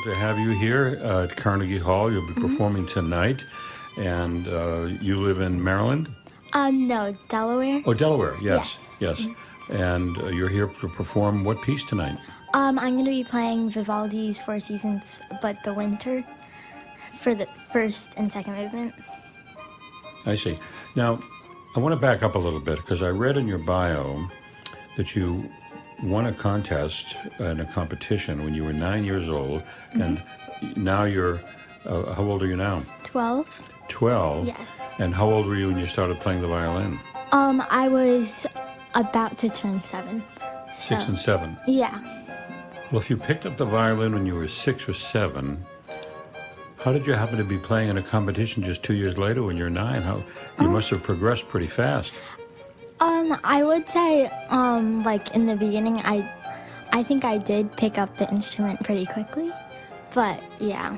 wonderful to have you here at Carnegie Hall. You'll be performing tonight, and you live in Maryland? No, Delaware. Oh, Delaware, yes. And you're here to perform what piece tonight? I'm going to be playing Vivaldi's Four Seasons, but the Winter, for the first and second movement. I see. Now, I want to back up a little bit, because I read in your bio that you won a contest in a competition when you were 9 years old, and now you're, how old are you now? 12. 12? Yes. And how old were you when you started playing the violin? I was about to turn 7. 6 and 7? Yeah. Well, if you picked up the violin when you were 6 or 7, how did you happen to be playing in a competition just 2 years later when you're 9? You must have progressed pretty fast. I would say, like in the beginning, I think I did pick up the instrument pretty quickly, but yeah,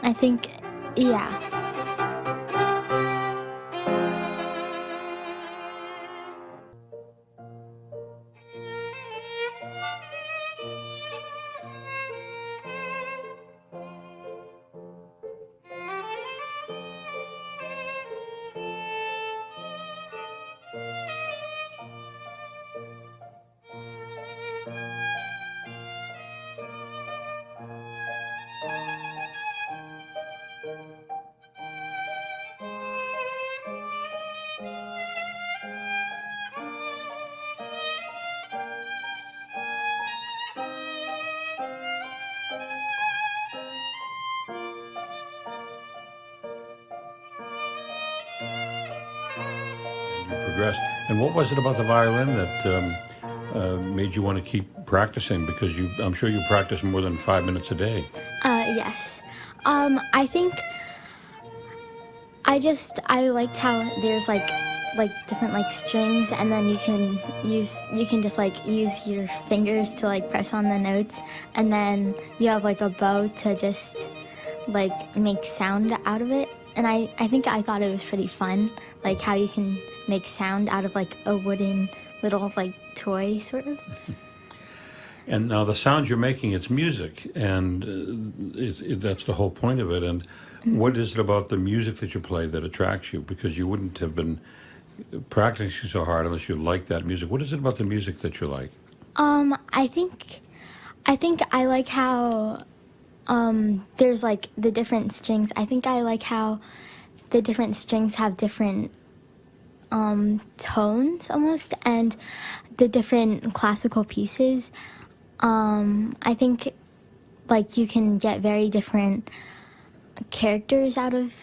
I think, yeah. Progressed. And what was it about the violin that made you want to keep practicing? Because I'm sure you practice more than 5 minutes a day. Yes. I think I liked how there's like different like strings, and then you can just like use your fingers to like press on the notes, and then you have like a bow to just like make sound out of it. And I think I thought it was pretty fun, like how you can make sound out of like a wooden little like toy sort of. And now the sounds you're making, it's music, and that's the whole point of it. And what is it about the music that you play that attracts you? Because you wouldn't have been practicing so hard unless you liked that music. What is it about the music that you like? I think I like how there's like the different strings. I think I like how the different strings have different tones almost, and the different classical pieces. I think like you can get very different characters out of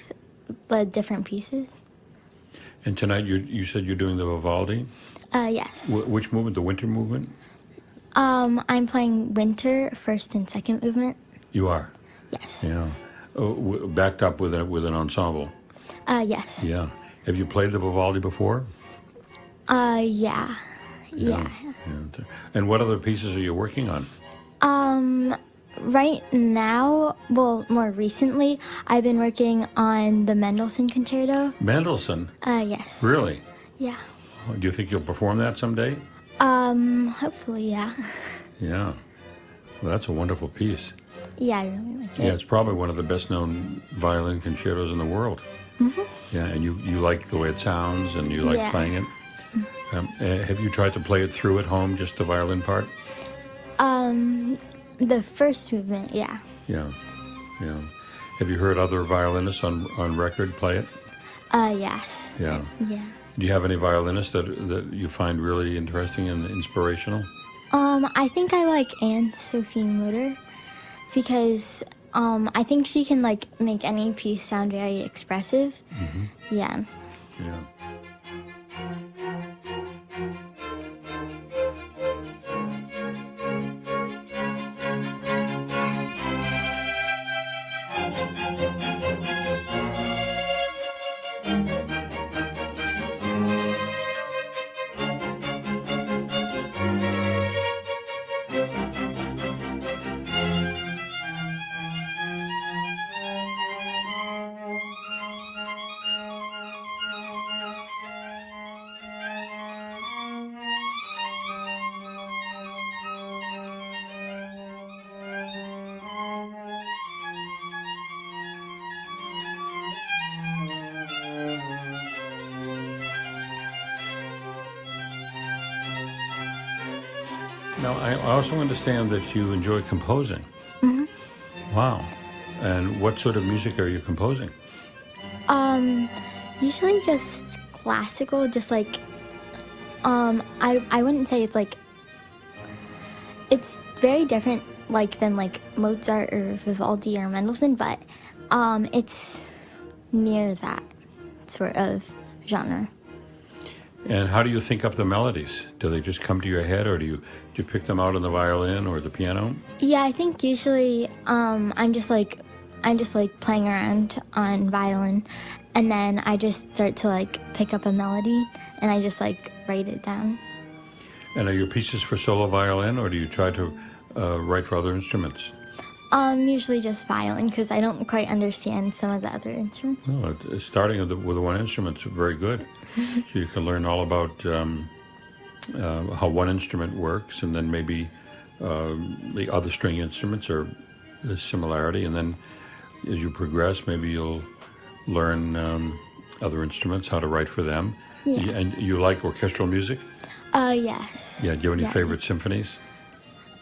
the different pieces. And tonight you said you're doing the Vivaldi? Yes. Which movement? The Winter movement? I'm playing Winter, first and second movement. You are? Yes. Yeah. Backed up with an ensemble? Yes. Yeah. Have you played the Vivaldi before? Yeah. And what other pieces are you working on? Right now, well, more recently, I've been working on the Mendelssohn Concerto. Mendelssohn? Yes. Really? Yeah. Do you think you'll perform that someday? Hopefully, yeah. Yeah. Well, that's a wonderful piece. Yeah, I really like it. Yeah, it's probably one of the best-known violin concertos in the world. Yeah, and you like the way it sounds, and you like playing it. Have you tried to play it through at home, just the violin part? The first movement, yeah. Yeah. Have you heard other violinists on record play it? Yes. Yeah. Yeah. Do you have any violinists that you find really interesting and inspirational? I think I like Anne-Sophie Mutter, because I think she can like make any piece sound very expressive. Yeah. Yeah. Now, I also understand that you enjoy composing. Wow. And what sort of music are you composing? Usually just classical, just like I wouldn't say it's like it's very different like than like Mozart or Vivaldi or Mendelssohn, but it's near that sort of genre. And how do you think up the melodies? Do they just come to your head, or do you pick them out on the violin or the piano? Yeah, I think usually I'm just like playing around on violin, and then I just start to like pick up a melody, and I just like write it down. And are your pieces for solo violin, or do you try to write for other instruments? Usually just violin because I don't quite understand some of the other instruments. Well, starting with one instrument is very good. So you can learn all about how one instrument works, and then maybe the other string instruments are the similarity, and then as you progress, maybe you'll learn other instruments, how to write for them. Yeah. And you like orchestral music? Yes. Yeah. Do you have any Yeah. favorite symphonies?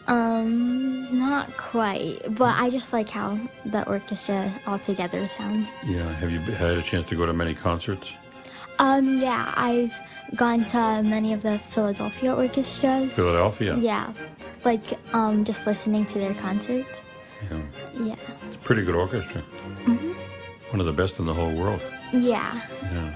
Not quite, but I just like how the orchestra altogether sounds. Yeah. Have you had a chance to go to many concerts? Yeah, I've gone to many of the Philadelphia orchestras. Philadelphia? Yeah, like, just listening to their concerts. Yeah. Yeah. It's a pretty good orchestra. One of the best in the whole world. Yeah. Yeah.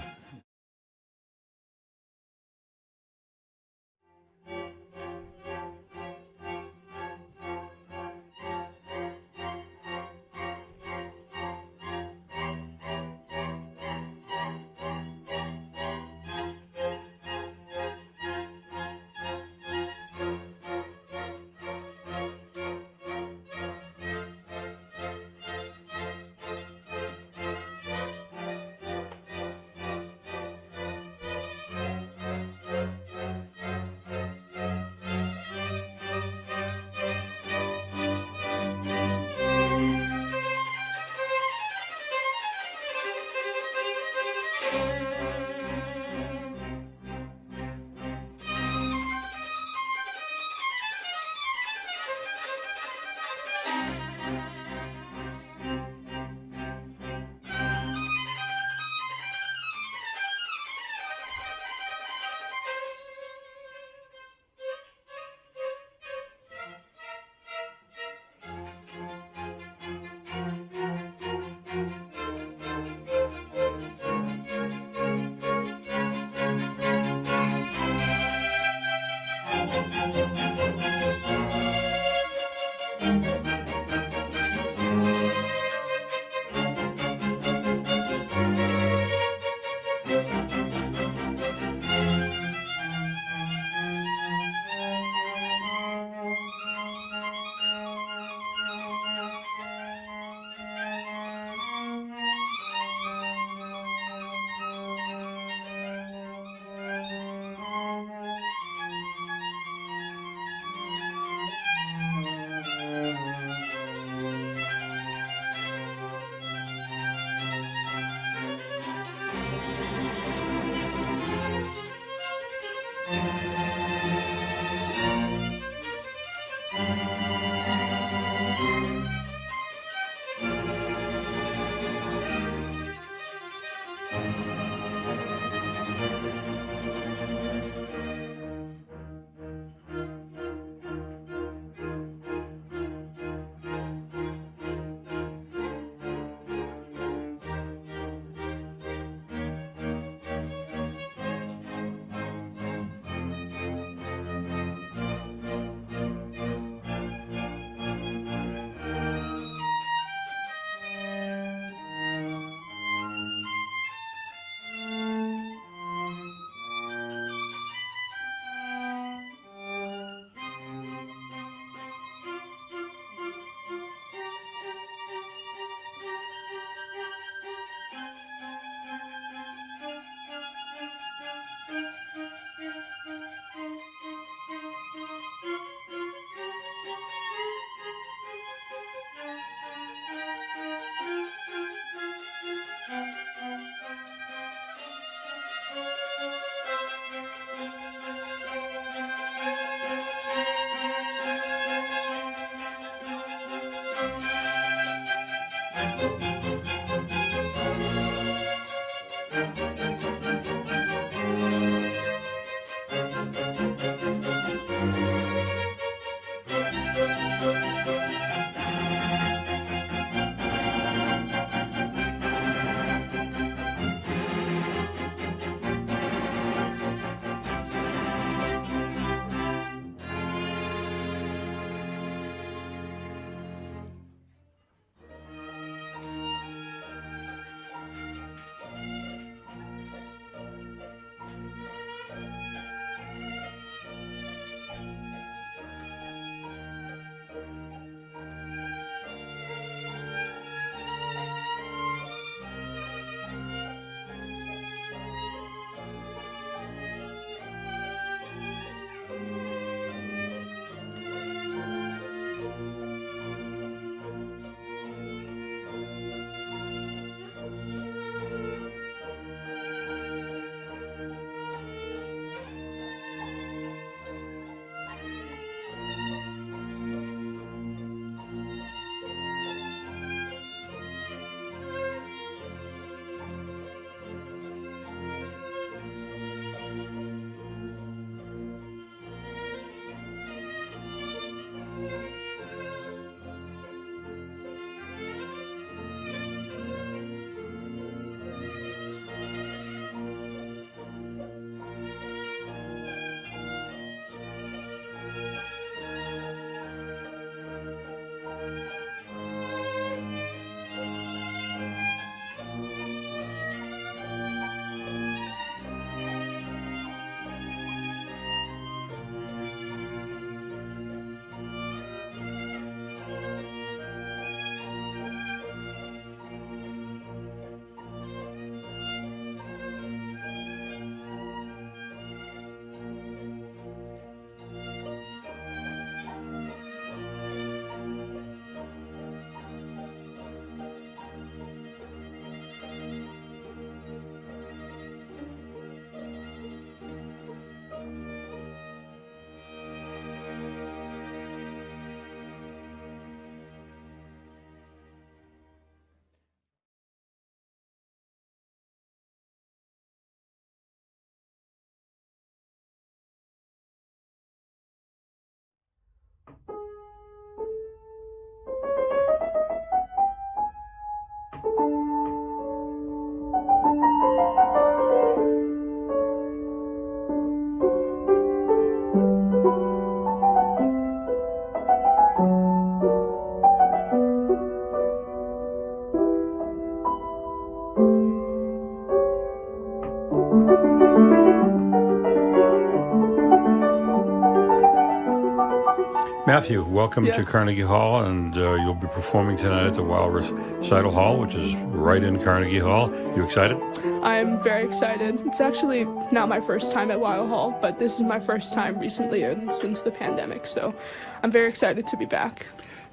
Matthew, welcome Yes. to Carnegie Hall, and you'll be performing tonight at the Wild Recital Hall, which is right in Carnegie Hall. You excited? I'm very excited. It's actually not my first time at Weill Hall, but this is my first time recently and since the pandemic, so I'm very excited to be back.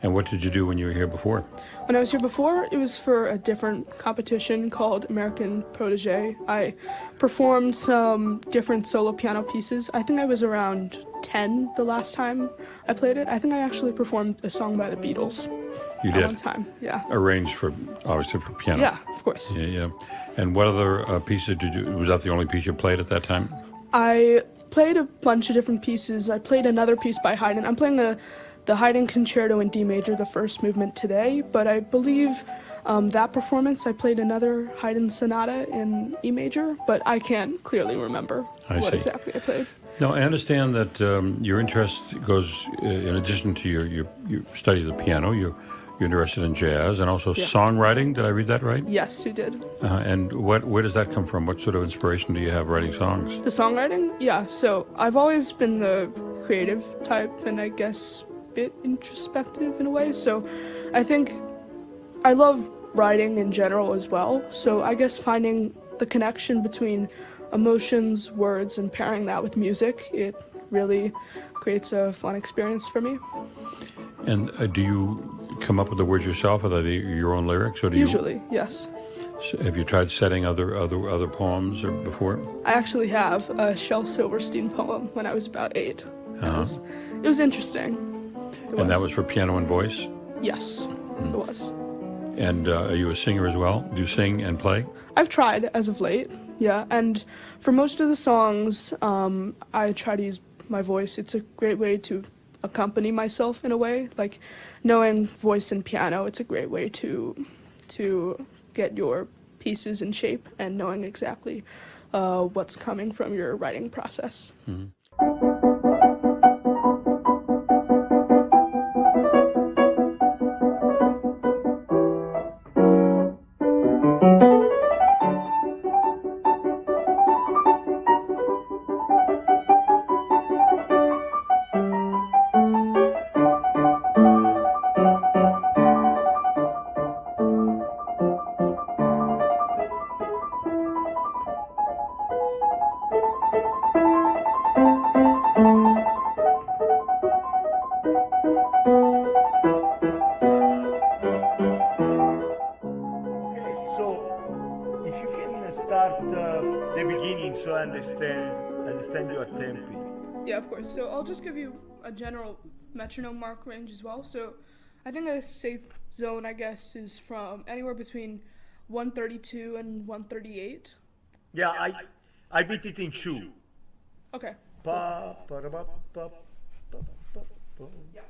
And what did you do when you were here before? When I was here before, it was for a different competition called American Protégé. I performed some different solo piano pieces. I think I was around 10 the last time I played it. I think I actually performed a song by the Beatles. You at did? one time, yeah. Arranged for, obviously, for piano. Yeah, of course. Yeah. And what other pieces did you, was that the only piece you played at that time? I played a bunch of different pieces. I played another piece by Haydn. I'm playing the Haydn Concerto in D major, the first movement today, but I believe that performance, I played another Haydn sonata in E major, but I can't clearly remember what exactly I played. No, I understand that your interest goes, in addition to your study of the piano, you're interested in jazz and also songwriting. Did I read that right? Yes, you did. And where does that come from? What sort of inspiration do you have writing songs? The songwriting? Yeah, so I've always been the creative type, and I guess a bit introspective in a way, so I think I love writing in general as well, so I guess finding the connection between emotions, words, and pairing that with music, it really creates a fun experience for me. And do you come up with the words yourself, or are they your own lyrics, or do Usually, yes. Have you tried setting other poems or before? I actually have a Shel Silverstein poem when I was about 8. It was interesting. And that was for piano and voice? Yes, it was. And are you a singer as well? Do you sing and play? I've tried as of late, yeah. And for most of the songs, I try to use my voice. It's a great way to accompany myself in a way. Like knowing voice and piano, it's a great way to get your pieces in shape and knowing exactly what's coming from your writing process. Mm-hmm. So I understand your tempi. Yeah, of course. So I'll just give you a general metronome mark range as well. So I think a safe zone, I guess, is from anywhere between 132 and 138. Yeah, I beat it in 2. Okay. Pa, pa, da, ba, pa, pa, pa, pa. Yeah.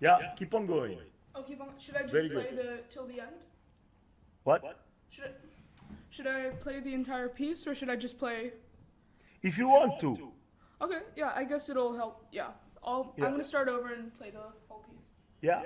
Yeah, keep on going. Oh, keep on. Should I just Very play good. till the end? What? Should I play the entire piece, or should I just play? If you want to. Okay, yeah, I guess it'll help. Yeah, I'm gonna start over and play the whole piece. Yeah.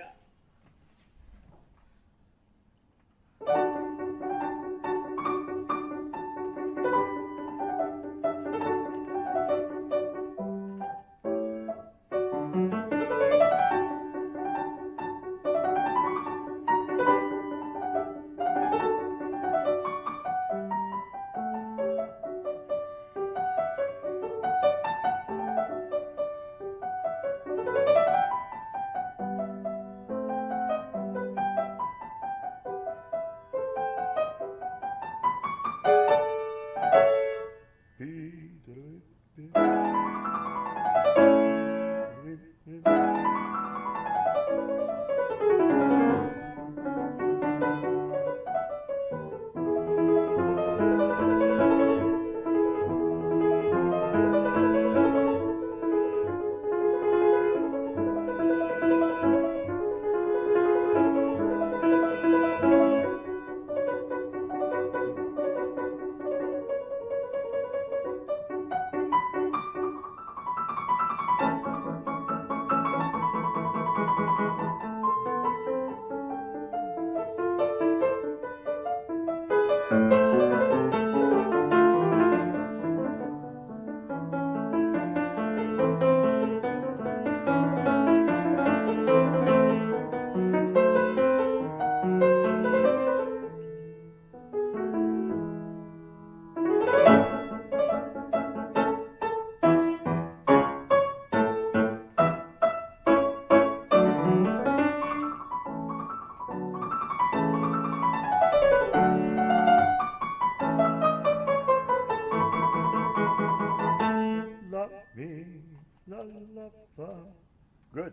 Good.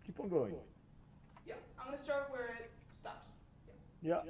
Keep on going. Yeah, I'm gonna start where it stops. Yeah.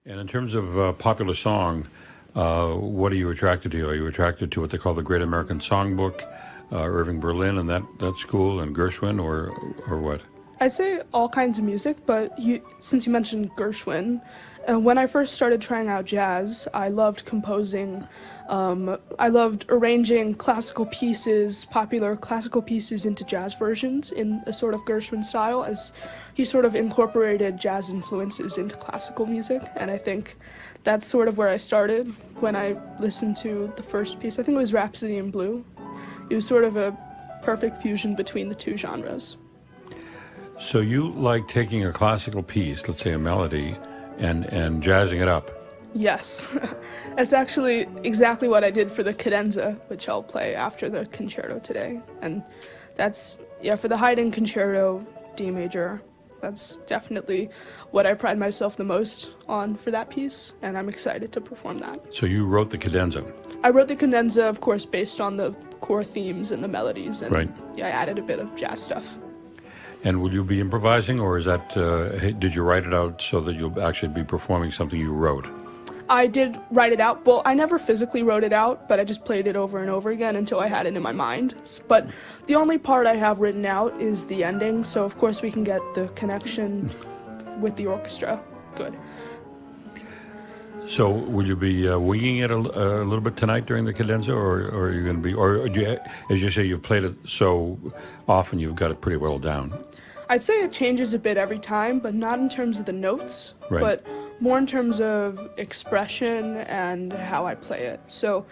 And in terms of popular song, what are you attracted to? Are you attracted to what they call the Great American Songbook, Irving Berlin and that school, and Gershwin, or what? I'd say all kinds of music, but since you mentioned Gershwin, when I first started trying out jazz, I loved composing. I loved arranging classical pieces, popular classical pieces, into jazz versions in a sort of Gershwin style, as he sort of incorporated jazz influences into classical music. And I think that's sort of where I started when I listened to the first piece. I think it was Rhapsody in Blue. It was sort of a perfect fusion between the two genres. So you like taking a classical piece, let's say a melody, and jazzing it up. Yes, that's actually exactly what I did for the cadenza, which I'll play after the concerto today. And that's, for the Haydn Concerto, D major, that's definitely what I pride myself the most on for that piece, and I'm excited to perform that. So you wrote the cadenza. I wrote the cadenza, of course, based on the core themes and the melodies, and Right. I added a bit of jazz stuff. And will you be improvising, or is that, did you write it out so that you'll actually be performing something you wrote? I did write it out. Well, I never physically wrote it out, but I just played it over and over again until I had it in my mind. But the only part I have written out is the ending, so of course we can get the connection with the orchestra good. So will you be winging it a little bit tonight during the cadenza, or are you going to be, or do you, as you say, you've played it so often, you've got it pretty well down? I'd say it changes a bit every time, but not in terms of the notes, Right. but more in terms of expression and how I play it. So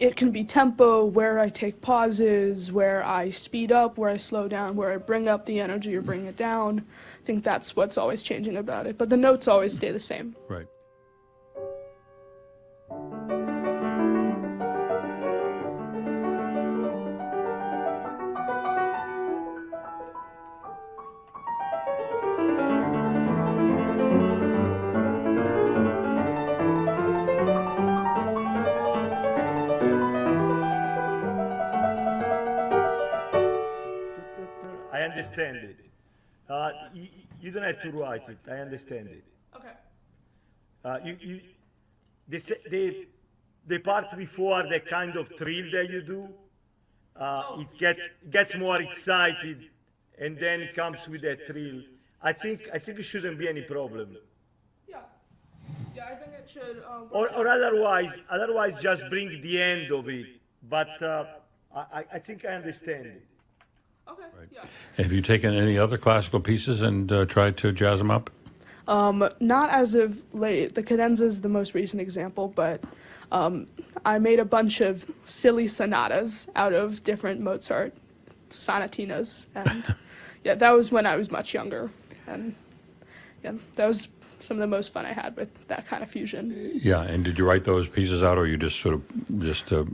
it can be tempo, where I take pauses, where I speed up, where I slow down, where I bring up the energy or bring it down. I think that's what's always changing about it, but the notes always stay the same. Right. I understand it. You don't have to write it. I understand it. Okay. The part before the kind of thrill that you do, it gets more excited, and then it comes with that thrill. I think it shouldn't be any problem. Yeah, I think it should. Or otherwise just bring the end of it. But I think I understand it. Okay. Yeah. Have you taken any other classical pieces and tried to jazz them up? Not as of late. The cadenza is the most recent example, but I made a bunch of silly sonatas out of different Mozart sonatinas, and that was when I was much younger, and that was some of the most fun I had with that kind of fusion. Yeah, and did you write those pieces out, or you just sort of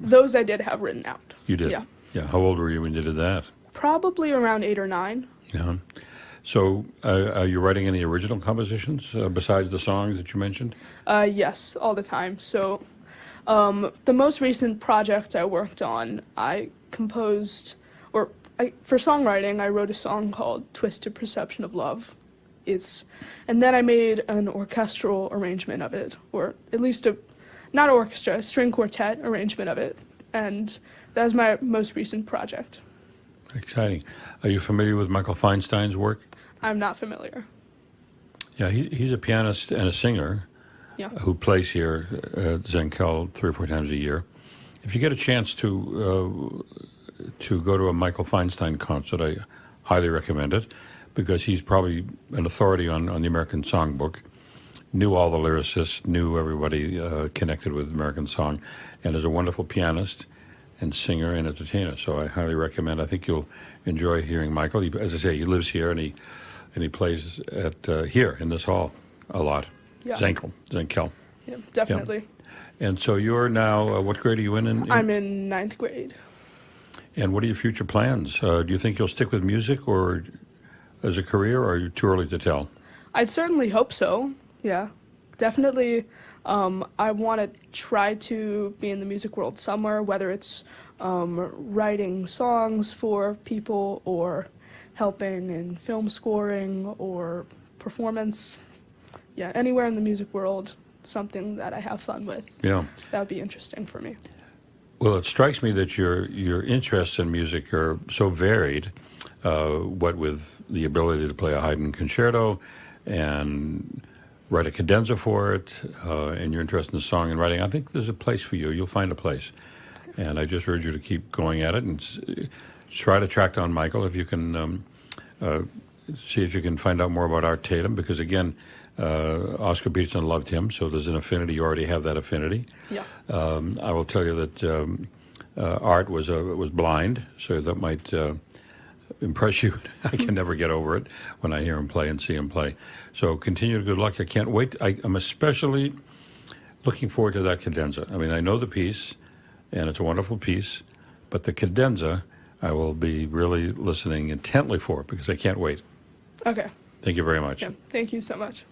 Those I did have written out. You did? Yeah. Yeah. How old were you when you did that? Probably around 8 or 9. Yeah. So, are you writing any original compositions besides the songs that you mentioned? Yes, all the time. So, the most recent project I worked on, I composed, for songwriting, I wrote a song called Twisted Perception of Love. And then I made an orchestral arrangement of it, or at least not orchestra, a string quartet arrangement of it. And that was my most recent project. Exciting. Are you familiar with Michael Feinstein's work? I'm not familiar. Yeah, he's a pianist and a singer Yeah. who plays here at Zenkel 3 or 4 times a year. If you get a chance to go to a Michael Feinstein concert, I highly recommend it, because he's probably an authority on the American songbook, knew all the lyricists, knew everybody connected with American song, and is a wonderful pianist and singer and entertainer. So I highly recommend. I think you'll enjoy hearing Michael. As I say, he lives here and he plays at here in this hall a lot. Yeah. Zenkel. Yeah, definitely. Yeah. And so you're now, what grade are you in? I'm in 9th grade. And what are your future plans? Do you think you'll stick with music or as a career, or are you too early to tell? I'd certainly hope so. Yeah, definitely. I want to try to be in the music world somewhere, whether it's writing songs for people or helping in film scoring or performance. Yeah, anywhere in the music world, something that I have fun with. Yeah. That would be interesting for me. Well, it strikes me that your interests in music are so varied, what with the ability to play a Haydn concerto and write a cadenza for it, and your interest in song and writing. I think there's a place for you. You'll find a place. And I just urge you to keep going at it and try to track down Michael if you can, see if you can find out more about Art Tatum, because, again, Oscar Peterson loved him, so there's an affinity. You already have that affinity. Yeah. I will tell you that Art was blind, so that might impress you. I can never get over it when I hear him play and see him play. So continued good luck. I can't wait. I'm especially looking forward to that cadenza. I mean, I know the piece, and it's a wonderful piece, but the cadenza I will be really listening intently for, because I can't wait. Okay. Thank you very much. Yeah. Thank you so much.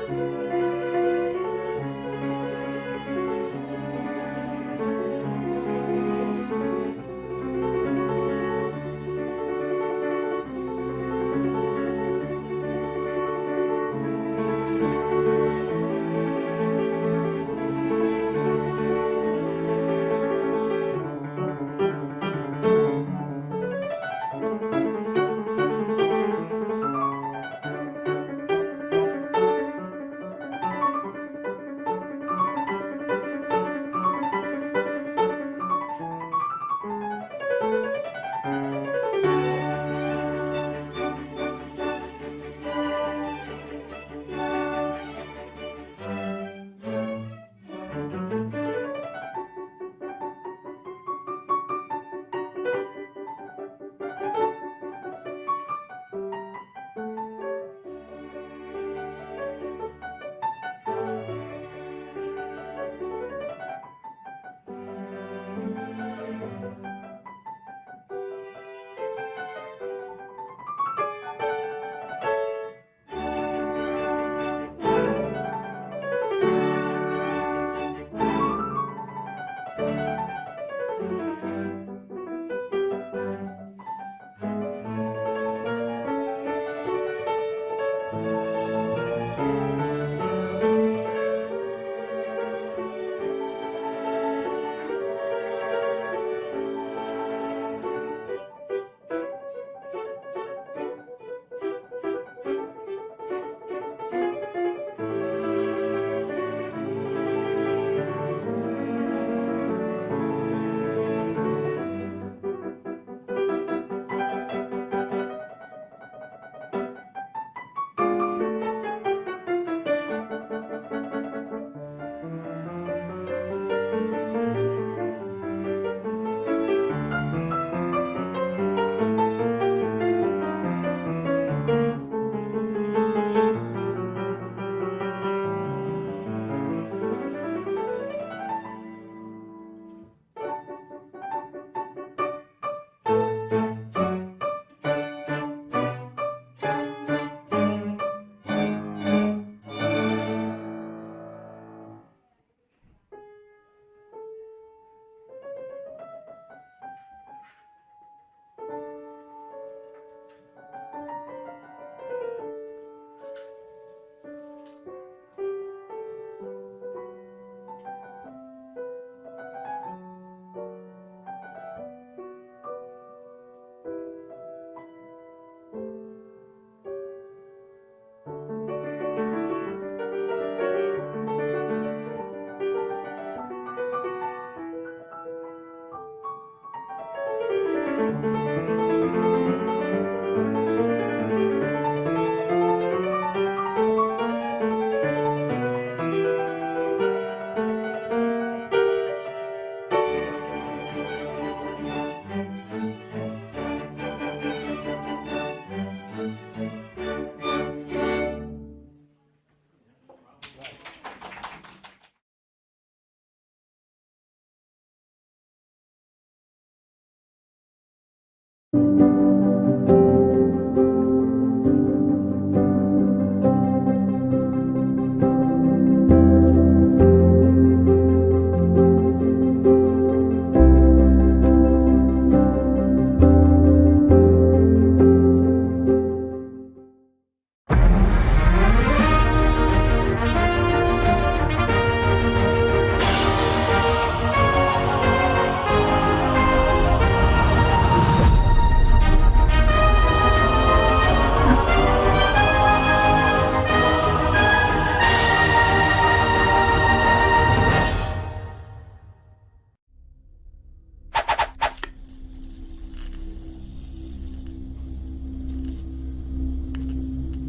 you.